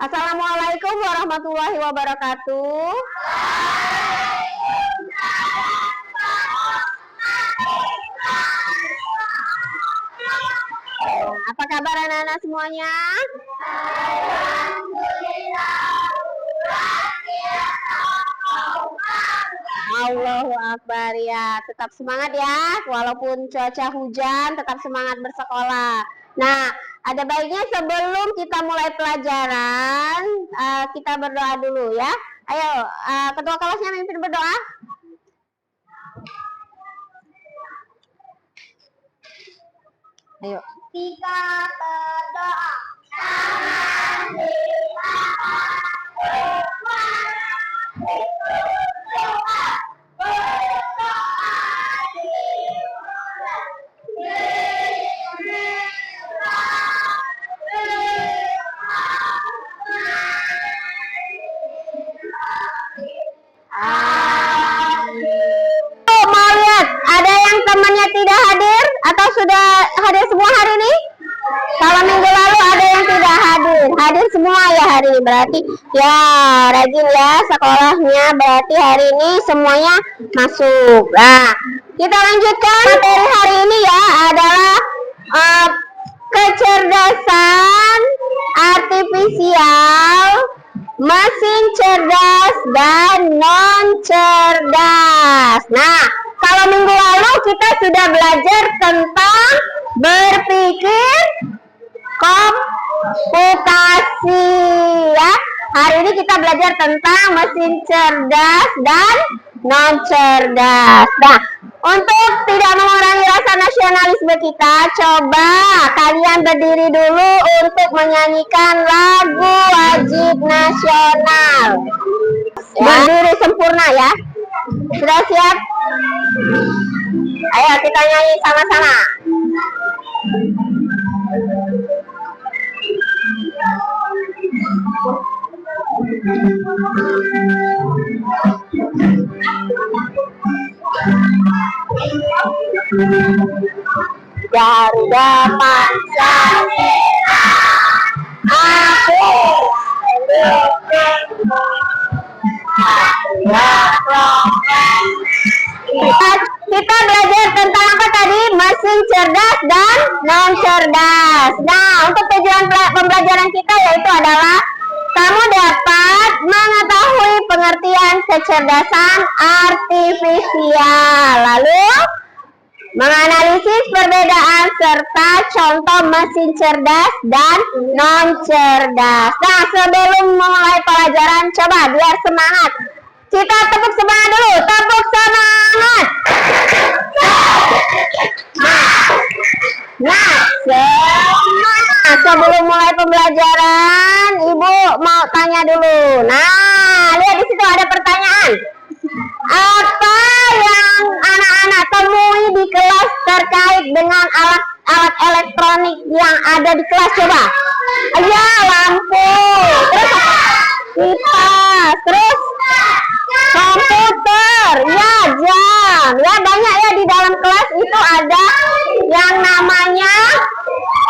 Assalamualaikum warahmatullahi wabarakatuh. Apa kabar anak-anak semuanya? Allahu Akbar ya. Tetap semangat ya, walaupun cuaca hujan, tetap semangat bersekolah. Nah, ada baiknya sebelum kita mulai pelajaran, kita berdoa dulu ya. Ayo, ketua kelasnya mimpin berdoa. Ayo. Kita berdoa. Mau lihat ada yang temannya tidak hadir atau sudah hadir semua hari ini? Kalau minggu lalu ada yang tidak hadir, hadir semua ya hari ini, berarti ya rajin ya sekolahnya, berarti hari ini semuanya masuk. Nah, kita lanjutkan materi hari ini ya, adalah kecerdasan artifisial, mesin cerdas dan non cerdas. Nah, kalau minggu lalu kita sudah belajar tentang berpikir komputasi ya. Hari ini kita belajar tentang mesin cerdas dan non cerdas. Nah, untuk tidak mengurangi rasa nasionalisme kita, coba kalian berdiri dulu untuk menyanyikan lagu wajib nasional. Berdiri sempurna ya. Sudah siap? Ayo kita nyanyi sama-sama. Garuda Pancasila, aku kita belajar tentang apa tadi? Mesin cerdas dan non cerdas. Nah, untuk tujuan pembelajaran kita yaitu adalah kamu dapat mengetahui pengertian kecerdasan artifisial, lalu menganalisis perbedaan serta contoh mesin cerdas dan non cerdas. Nah, sebelum mulai pelajaran, coba biar semangat, kita tepuk semangat dulu, tepuk semangat. Nah, sebelum mulai pembelajaran, Ibu mau tanya dulu. Nah, lihat di situ ada pertanyaan. Apa yang anak-anak temui di kelas terkait dengan alat-alat elektronik yang ada di kelas? Coba. Ya, lampu. Terus kipas. Terus komputer. Ya, jam. Ya, banyak ya di dalam kelas itu ada yang namanya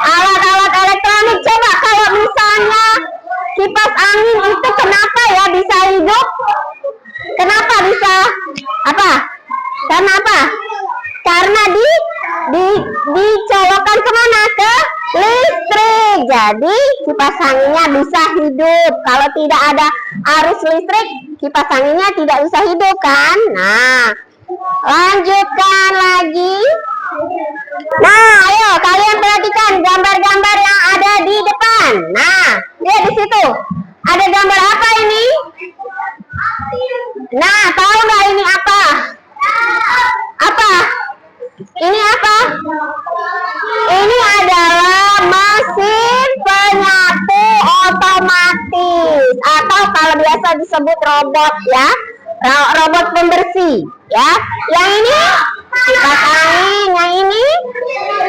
alat-alat elektronik. Coba kalau misalnya kipas angin itu kenapa ya bisa hidup? Kenapa bisa? Apa? Karena apa? Karena dicolokkan kemana? Ke listrik. Jadi kipas anginnya bisa hidup. Kalau tidak ada arus listrik, kipas anginnya tidak bisa hidup kan? Nah, lanjutkan lagi. Nah, ayo kalian perhatikan gambar-gambar yang ada di depan. Nah, lihat di situ. Ada gambar apa ini? Nah, tahu nggak ini apa? Apa? Ini apa? Ini adalah mesin penyapu otomatis atau kalau biasa disebut robot ya, robot pembersih ya. Yang ini kipas angin, yang ini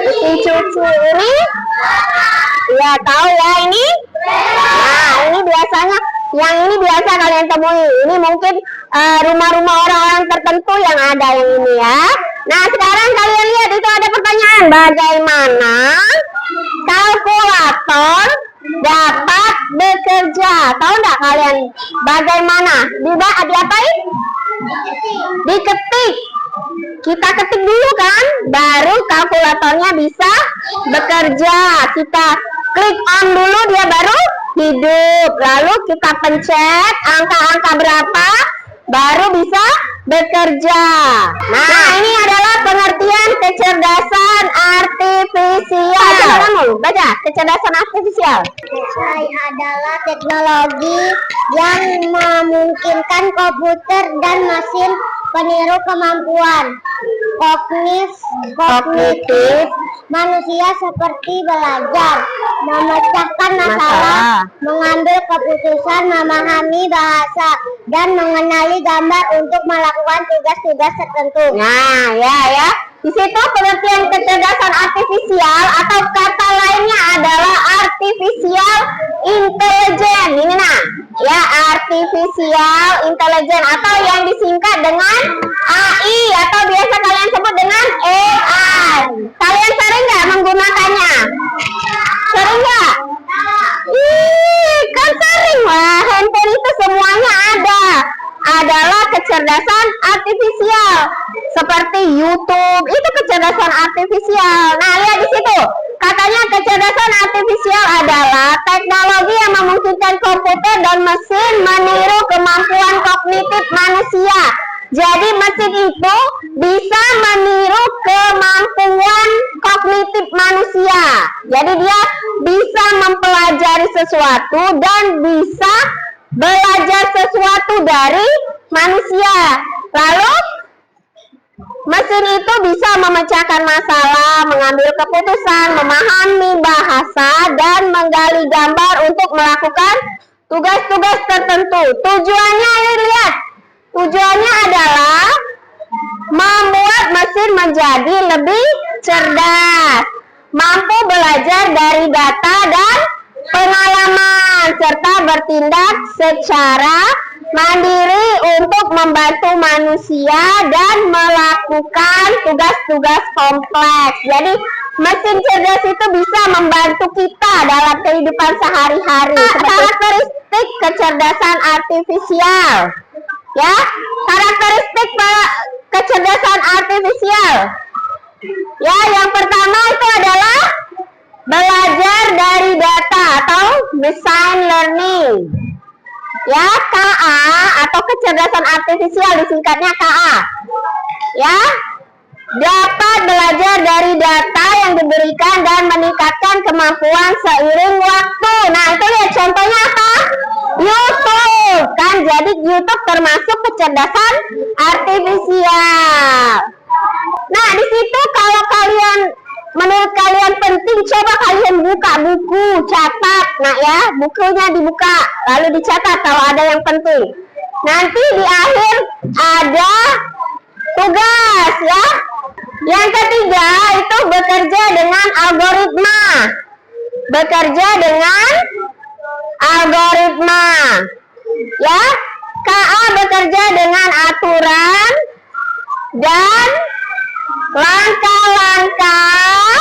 mesin cuci, ini ya tahu ya ini. Nah, ini biasanya yang ini biasa kalian temui. Ini mungkin rumah-rumah orang-orang tertentu yang ada yang ini ya. Nah, sekarang kalian lihat itu ada pertanyaan, bagaimana kalkulator dapat bekerja. Tahu nggak kalian bagaimana? Diapain? Diketik. Kita ketik dulu kan, baru kalkulatornya bisa bekerja. Kita klik on dulu, dia baru hidup. Lalu kita pencet angka-angka berapa, baru bisa bekerja. Nah, ini adalah pengertian kecerdasan artifisial. Coba kamu baca kecerdasan artifisial. AI adalah teknologi yang memungkinkan komputer dan mesin peniru kemampuan kognitif manusia seperti belajar, memecahkan masalah, mengambil keputusan, memahami bahasa, dan mengenali gambar untuk melakukan tugas-tugas tertentu. Nah, ya. Di situ pengertian kecerdasan artifisial atau kata lainnya adalah artificial intelligence. Ini nah, ya, artificial intelligence atau yang disingkat dengan AI atau biasa kalian sebut dengan AI. Kalian sering nggak menggunakannya? Sering nggak? Kan sering lah. Handphone itu semuanya adalah kecerdasan artifisial. Seperti YouTube, itu kecerdasan artifisial. Nah, lihat di situ. Katanya kecerdasan artifisial adalah teknologi yang memungkinkan komputer dan mesin meniru kemampuan kognitif manusia. Jadi mesin itu bisa meniru kemampuan kognitif manusia. Jadi dia bisa mempelajari sesuatu dan bisa belajar sesuatu dari manusia. Lalu mesin itu bisa memecahkan masalah, mengambil keputusan, memahami bahasa, dan menggali gambar untuk melakukan tugas-tugas tertentu. Tujuannya, lihat, tujuannya adalah membuat mesin menjadi lebih cerdas, mampu belajar dari data dan pengalaman, serta bertindak secara mandiri untuk membantu manusia dan melakukan tugas-tugas kompleks. Jadi mesin cerdas itu bisa membantu kita dalam kehidupan sehari-hari. Karakteristik kecerdasan artifisial, ya, karakteristik kecerdasan artifisial. Ya, yang pertama itu adalah belajar dari data atau machine learning. Ya, KA atau kecerdasan artifisial disingkatnya KA. Ya, dapat belajar dari data yang diberikan dan meningkatkan kemampuan seiring waktu. Nah, itu lihat contohnya apa? YouTube kan, jadi YouTube termasuk kecerdasan artifisial. Nah, di situ kalau kalian menurut kalian penting, coba kalian buka buku, catat. Nah ya, bukunya dibuka, lalu dicatat kalau ada yang penting. Nanti di akhir ada tugas ya. Yang ketiga itu bekerja dengan algoritma. Bekerja dengan algoritma. Ya, KA bekerja dengan aturan dan langkah-langkah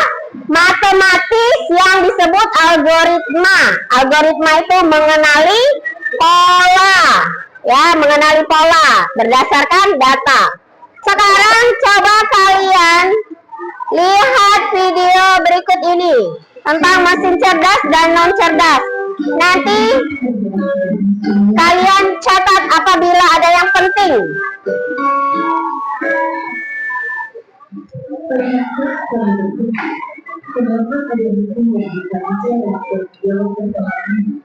matematis yang disebut algoritma. Algoritma itu mengenali pola, ya, mengenali pola berdasarkan data. Sekarang coba kalian lihat video berikut ini tentang mesin cerdas dan non cerdas. Nanti kalian catat apabila ada yang penting. Kenapa ada mesin yang bisa mencetak video pertemanan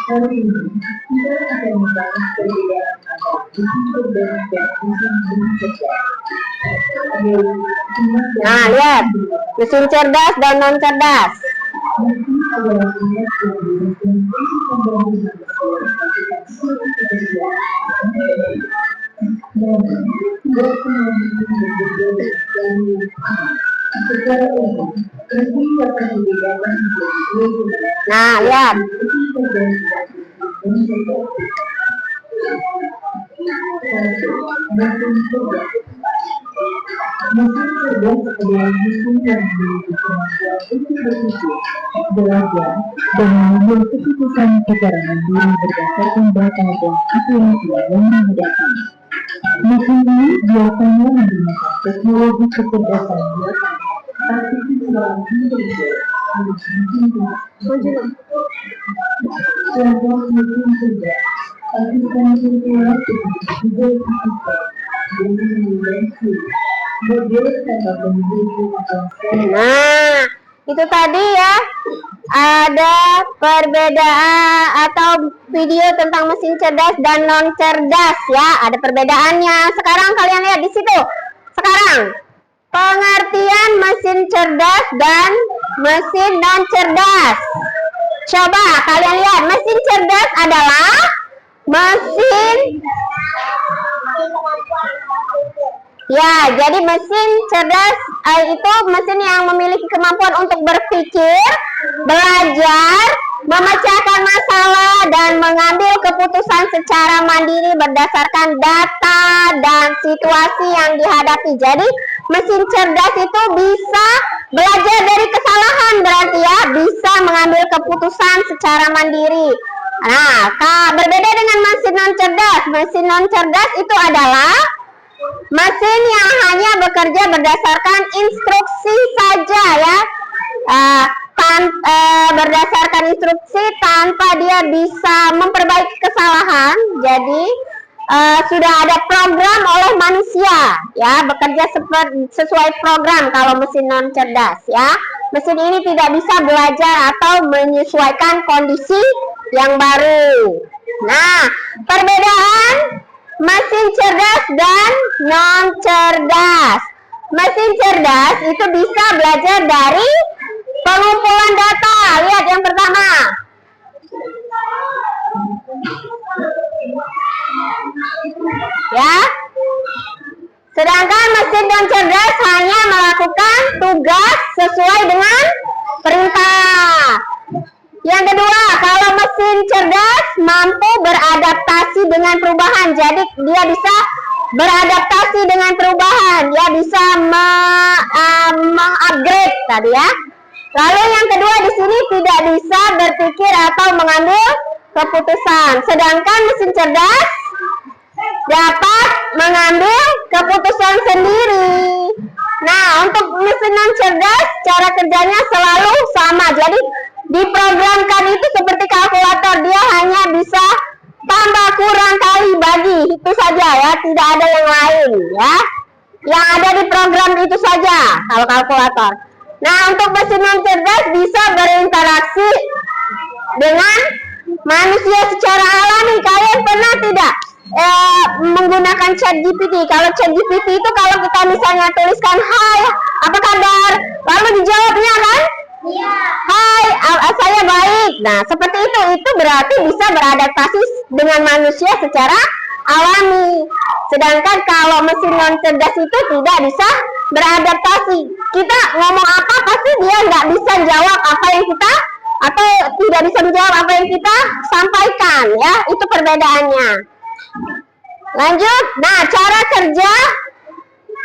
hari ini kita akan membahas perbedaan antara mesin cerdas dan mesin non cerdas. Nah, lihat mesin cerdas dan non cerdas. Mesin adalah alat yang digunakan untuk membantu manusia melakukan suatu pekerjaan. Nah, lihat. Mesin cerdas adalah mesin yang memiliki kemampuan untuk berpikir, belajar, dan mengambil keputusan secara mandiri berdasarkan data dan situasi yang dihadapi. Mesin ini biasanya menggunakan teknologi kecerdasan buatan, artificial intelligence, contoh mesin cerdas, asisten virtual seperti Google Assistant, Nah, itu tadi ya, ada perbedaan atau video tentang mesin cerdas dan non cerdas ya, ada perbedaannya. Sekarang kalian lihat di situ. Sekarang pengertian mesin cerdas dan mesin non cerdas. Coba kalian lihat, mesin cerdas adalah mesin. Ya, jadi mesin cerdas itu mesin yang memiliki kemampuan untuk berpikir, belajar, memecahkan masalah, dan mengambil keputusan secara mandiri berdasarkan data dan situasi yang dihadapi. Jadi, mesin cerdas itu bisa belajar dari kesalahan, berarti ya, bisa mengambil keputusan secara mandiri. Nah, berbeda dengan mesin non cerdas. Mesin non cerdas itu adalah mesin yang hanya bekerja berdasarkan instruksi saja ya, berdasarkan instruksi tanpa dia bisa memperbaiki kesalahan. Jadi sudah ada program oleh manusia ya, bekerja sesuai program kalau mesin non cerdas ya. Mesin ini tidak bisa belajar atau menyesuaikan kondisi yang baru. Nah, perbedaan mesin cerdas dan non cerdas. Mesin cerdas itu bisa belajar dari pengumpulan data. Lihat yang pertama. Ya. Sedangkan mesin non cerdas hanya melakukan tugas sesuai dengan perintah. Yang kedua, kalau mesin cerdas mampu beradaptasi dengan perubahan, jadi dia bisa beradaptasi dengan perubahan, dia bisa mengupgrade tadi ya. Lalu yang kedua di sini tidak bisa berpikir atau mengambil keputusan, sedangkan mesin cerdas dapat mengambil keputusan sendiri. Nah, untuk mesin non cerdas cara kerjanya selalu sama, jadi diprogramkan itu seperti kalkulator, dia hanya bisa tambah kurang kali bagi, itu saja ya, tidak ada yang lain ya. Yang ada di program itu saja kalau kalkulator. Nah, untuk mesin non cerdas bisa berinteraksi dengan manusia secara alami. Kalian pernah tidak menggunakan ChatGPT? Kalau ChatGPT itu kalau kita misalnya tuliskan hai, apa kabar? Lalu dijawabnya kan? Iya. Hai, saya baik. Nah, seperti itu berarti bisa beradaptasi dengan manusia secara alami. Sedangkan kalau mesin non cerdas itu tidak bisa beradaptasi. Kita ngomong apa pasti dia nggak bisa jawab apa yang kita, atau tidak bisa menjawab apa yang kita sampaikan ya. Itu perbedaannya. Lanjut. Nah, cara kerja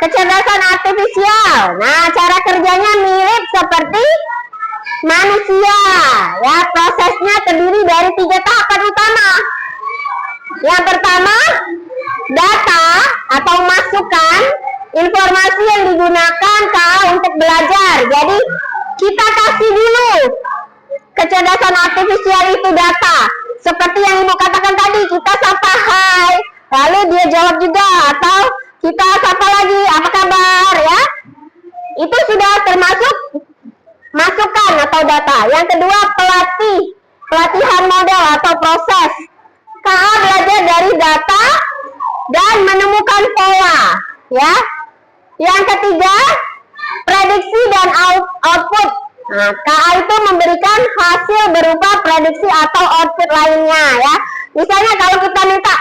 kecerdasan artifisial. Nah, cara kerjanya mirip seperti manusia ya. Prosesnya terdiri dari 3 tahapan utama. Yang pertama, data atau masukan informasi yang digunakan untuk belajar. Jadi kita kasih dulu kecerdasan artifisial itu data. Seperti yang Ibu katakan tadi, kita sapa hai, lalu dia jawab juga, atau kita sapa lagi, apa kabar ya. Itu sudah termasuk masukan atau data. Yang kedua, pelatihan model atau proses. KA belajar dari data dan menemukan pola ya. Yang ketiga, prediksi dan output. Nah, KA itu memberikan hasil berupa prediksi atau output lainnya ya. Misalnya kalau kita minta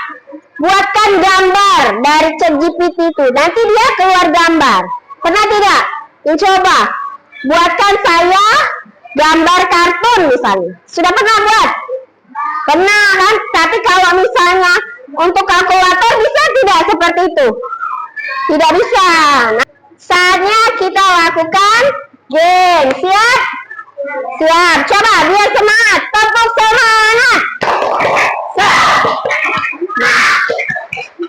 buatkan gambar dari ChatGPT itu, nanti dia keluar gambar. Pernah tidak? Coba buatkan saya gambar kartun misalnya. Sudah pernah buat? Pernah kan? Tapi kalau misalnya untuk kalkulator bisa tidak seperti itu? Tidak bisa. Nah, Saatnya kita lakukan game. Siap? Siap. Coba biar semangat. Tepuk semangat.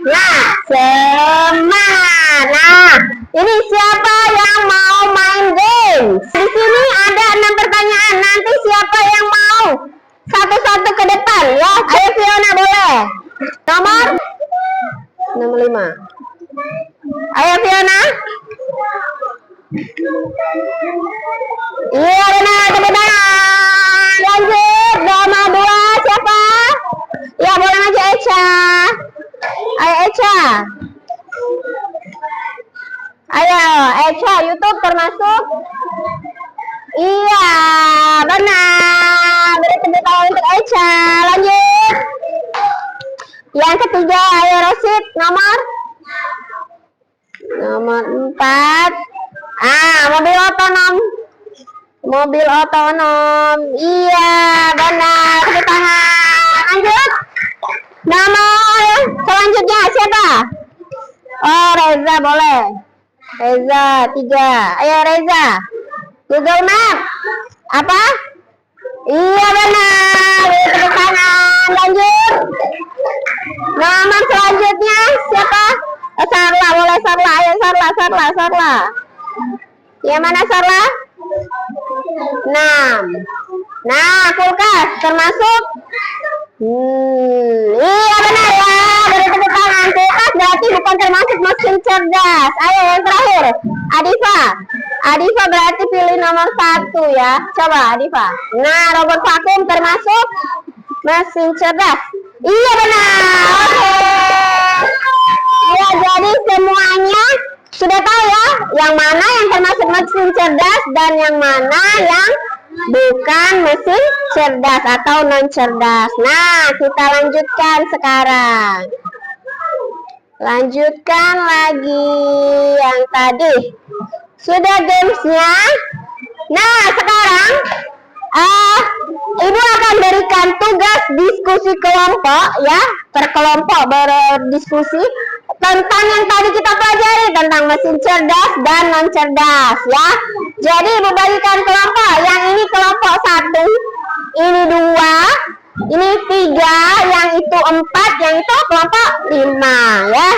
Nah, semangat. Nah, ini siapa yang mau main game? Di sini ada 6 pertanyaan. Nanti siapa yang mau satu-satu ke depan ya? Ayo Fiona boleh. Nomor 65. Ayo Fiona. Iya benar, tepuk tangan. Lanjut, nomor 2 siapa? Ya boleh maju Echa. Ayo Echa. Ayo Echa, YouTube termasuk? Iya benar. Beri tepuk tangan untuk Echa. Lanjut. Yang ketiga, ayo Rosid, nomor 4. Mobil otonom. Mobil otonom. Iya, benar. Tepuk tangan. Lanjut. Nomor selanjutnya siapa? Oh, Reza boleh. Reza 3. Ayo Reza. Google Map. Apa? Iya benar. Tepuk tangan. Lanjut. Nomor selanjutnya siapa? Sarla boleh Sarla. Ayo Sarla. Yang mana Sarla? 6. Nah, kulkas termasuk? Iya benar ya. Beri tepuk tangan. Kulkas berarti bukan termasuk mesin cerdas. Ayo yang terakhir. Adifa berarti pilih nomor 1 ya. Coba Adifa. Nah, robot vakum termasuk mesin cerdas. Iya benar. Oke. Ya, jadi semuanya sudah tahu ya, yang mana yang termasuk mesin cerdas dan yang mana yang bukan mesin cerdas atau non cerdas. Nah, kita lanjutkan sekarang. Lanjutkan lagi yang tadi. Sudah gamesnya. Nah, sekarang Ibu akan berikan tugas diskusi kelompok ya, per kelompok berdiskusi tentang yang tadi kita pelajari tentang mesin cerdas dan non cerdas ya. Jadi Ibu bagikan kelompok, yang ini kelompok 1, ini 2, ini 3, yang itu 4, yang itu kelompok 5 ya.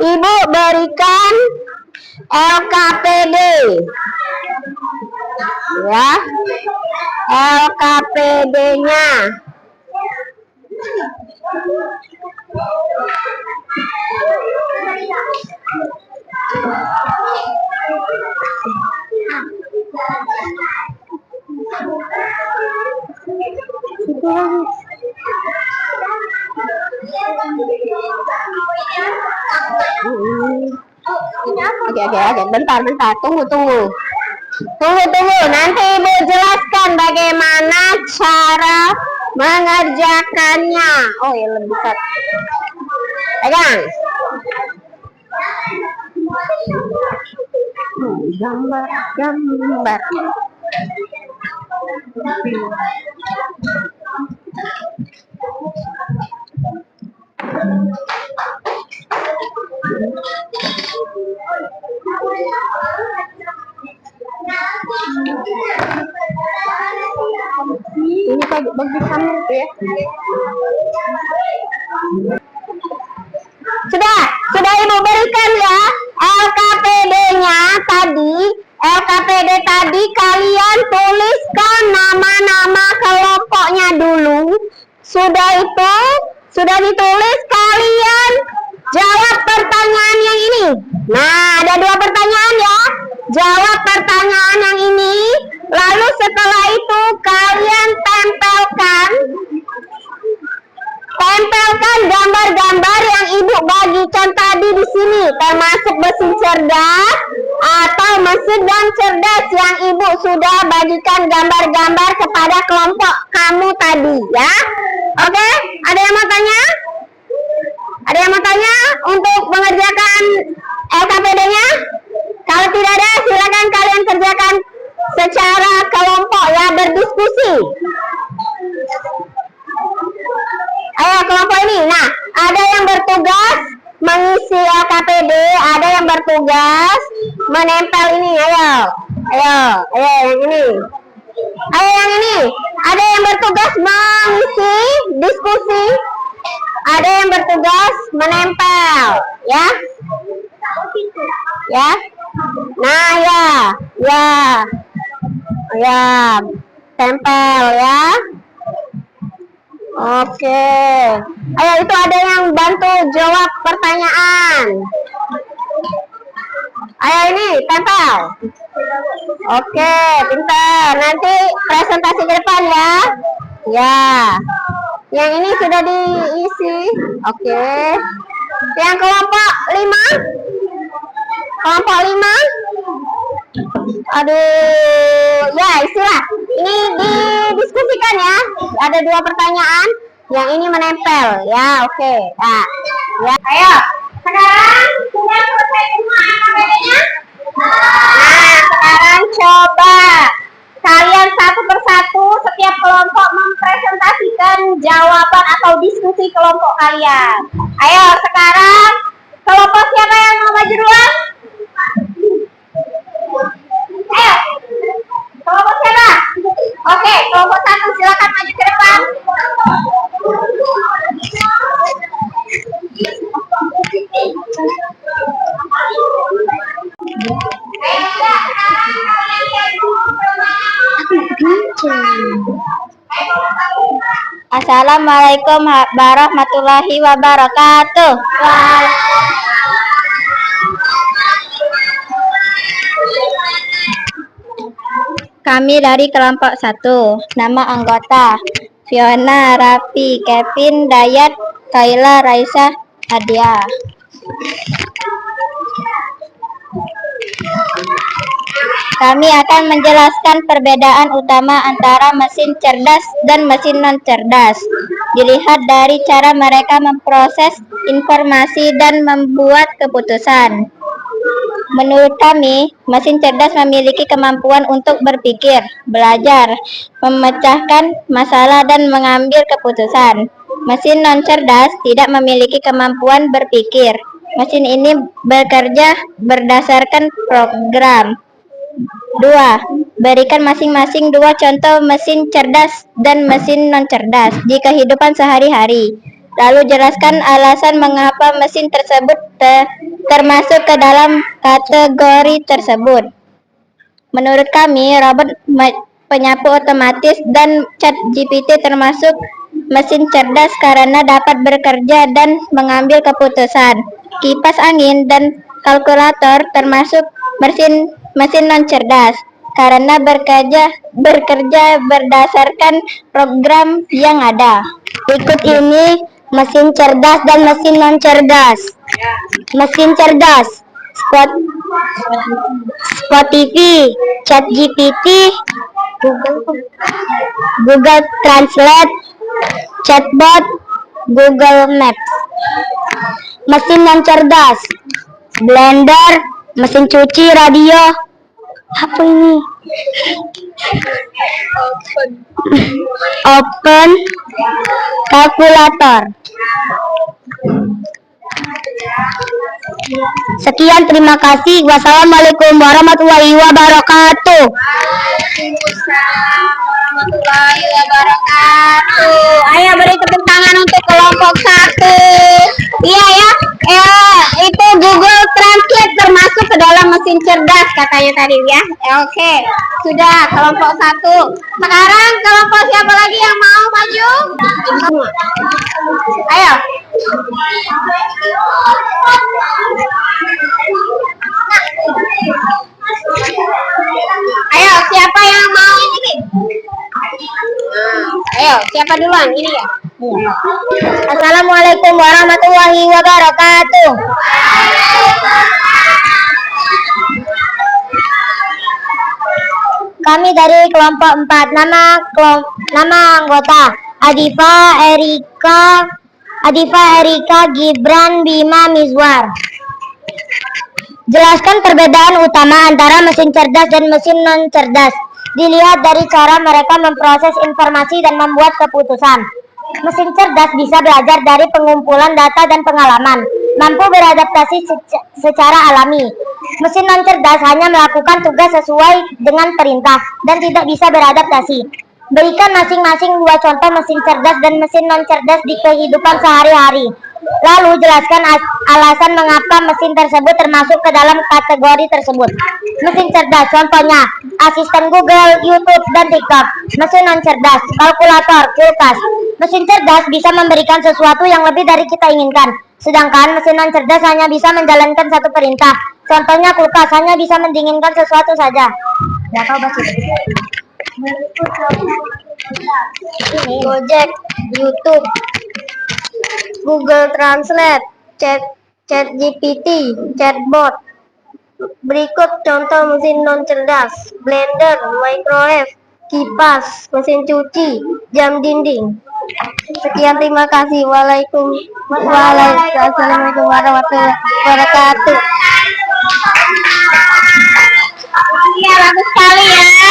Ibu berikan LKPD ya, LKPD-nya. Oke, bentar, tunggu. Nanti Ibu jelaskan bagaimana cara mengerjakannya. Oh ya, lebih dekat. Pegang. Gambar. Ini bagus kamu ya. Sudah Ibu berikan ya LKPD-nya tadi. LKPD tadi kalian tuliskan nama-nama kelompoknya dulu. Sudah ditulis, kalian jawab pertanyaan yang ini. Nah, ada 2 pertanyaan ya. Jawab pertanyaan yang ini. Lalu setelah itu kalian tempelkan gambar-gambar yang Ibu bagikan tadi di sini, termasuk mesin cerdas atau mesin dan cerdas yang Ibu sudah bagikan gambar-gambar kepada kelompok kamu tadi ya. Oke, ada yang mau tanya? Ada yang mau tanya untuk mengerjakan LKPD-nya? Kalau tidak ada, silakan kalian kerjakan secara kelompok ya, berdiskusi. Ayo kelompok ini. Nah, ada yang bertugas mengisi LKPD, ada yang bertugas menempel ini? Ayo, yang ini. Ayo yang ini. Ada yang bertugas mengisi diskusi. Ada yang bertugas menempel, ya. Ya. Nah, ya. Tempel ya. Oke. Ayo, itu ada yang bantu jawab pertanyaan. Ayo ini, tempel. Oke, pintar. Nanti presentasi ke depan ya. Ya. Yang ini sudah diisi. Oke. Yang kelompok 5? Kelompok 5? Aduh, ya istilah. Ini didiskusikan ya. Ada 2 pertanyaan. Yang ini menempel ya. Oke. Nah, ya. Ayo. Sekarang sudah selesai semua AKBP-nya? Nah, sekarang coba kalian satu persatu setiap kelompok mempresentasikan jawaban atau diskusi kelompok kalian. Ayo, sekarang kelompok siapa yang mau maju duluan? Ayo, kelompok siapa? Oke, kelompok 1 silakan maju ke depan. Assalamualaikum warahmatullahi wabarakatuh. Kami dari kelompok 1. Nama anggota Fiona, Raffi, Kevin, Dayat, Kayla, Raisa, Adia. Kami akan menjelaskan perbedaan utama antara mesin cerdas dan mesin non-cerdas. Dilihat dari cara mereka memproses informasi dan membuat keputusan. Menurut kami, mesin cerdas memiliki kemampuan untuk berpikir, belajar, memecahkan masalah, dan mengambil keputusan. Mesin non-cerdas tidak memiliki kemampuan berpikir. Mesin ini bekerja berdasarkan program. 2. Berikan masing-masing 2 contoh mesin cerdas dan mesin non-cerdas di kehidupan sehari-hari. Lalu jelaskan alasan mengapa mesin tersebut termasuk ke dalam kategori tersebut. Menurut kami, robot penyapu otomatis dan ChatGPT termasuk mesin cerdas karena dapat bekerja dan mengambil keputusan. Kipas angin dan kalkulator termasuk mesin non-cerdas karena bekerja berdasarkan program yang ada. Berikut ini mesin cerdas dan mesin non-cerdas. Mesin cerdas: Spotify, ChatGPT, Google Translate, chatbot, Google Maps. Mesin non-cerdas: blender, mesin cuci, radio. Apa ini? Open, kalkulator. Sekian, terima kasih. Wassalamualaikum warahmatullahi wabarakatuh. Waalaikumsalam warahmatullahi wabarakatuh. Ayo beri tepuk tangan untuk kelompok 1. Iya ya. Itu Google Translate termasuk ke dalam mesin cerdas katanya tadi ya. Oke. Sudah kelompok 1. Sekarang kelompok siapa lagi yang mau maju? Ayo. Ayo, siapa yang mau? Ayo, siapa duluan? Ini ya. Assalamualaikum warahmatullahi wabarakatuh. Kami dari kelompok 4. Nama anggota Adifa Erika Gibran Bima Mizwar. Jelaskan perbedaan utama antara mesin cerdas dan mesin non-cerdas. Dilihat dari cara mereka memproses informasi dan membuat keputusan. Mesin cerdas bisa belajar dari pengumpulan data dan pengalaman, mampu beradaptasi secara alami. Mesin non cerdas hanya melakukan tugas sesuai dengan perintah dan tidak bisa beradaptasi. Berikan masing-masing 2 contoh mesin cerdas dan mesin non cerdas di kehidupan sehari-hari. Lalu jelaskan alasan mengapa mesin tersebut termasuk ke dalam kategori tersebut. Mesin cerdas, contohnya asisten Google, YouTube, dan TikTok. Mesin non cerdas, kalkulator, kulkas. Mesin cerdas bisa memberikan sesuatu yang lebih dari kita inginkan, sedangkan mesin non cerdas hanya bisa menjalankan satu perintah. Contohnya kulkas hanya bisa mendinginkan sesuatu saja. Nggak tahu bahasa Gojek, YouTube, Google Translate, ChatGPT, chatbot. Berikut contoh mesin non cerdas: blender, microwave, kipas, mesin cuci, jam dinding. Sekian, terima kasih. Assalamualaikum warahmatullahi wabarakatuh. Iya, bagus sekali ya.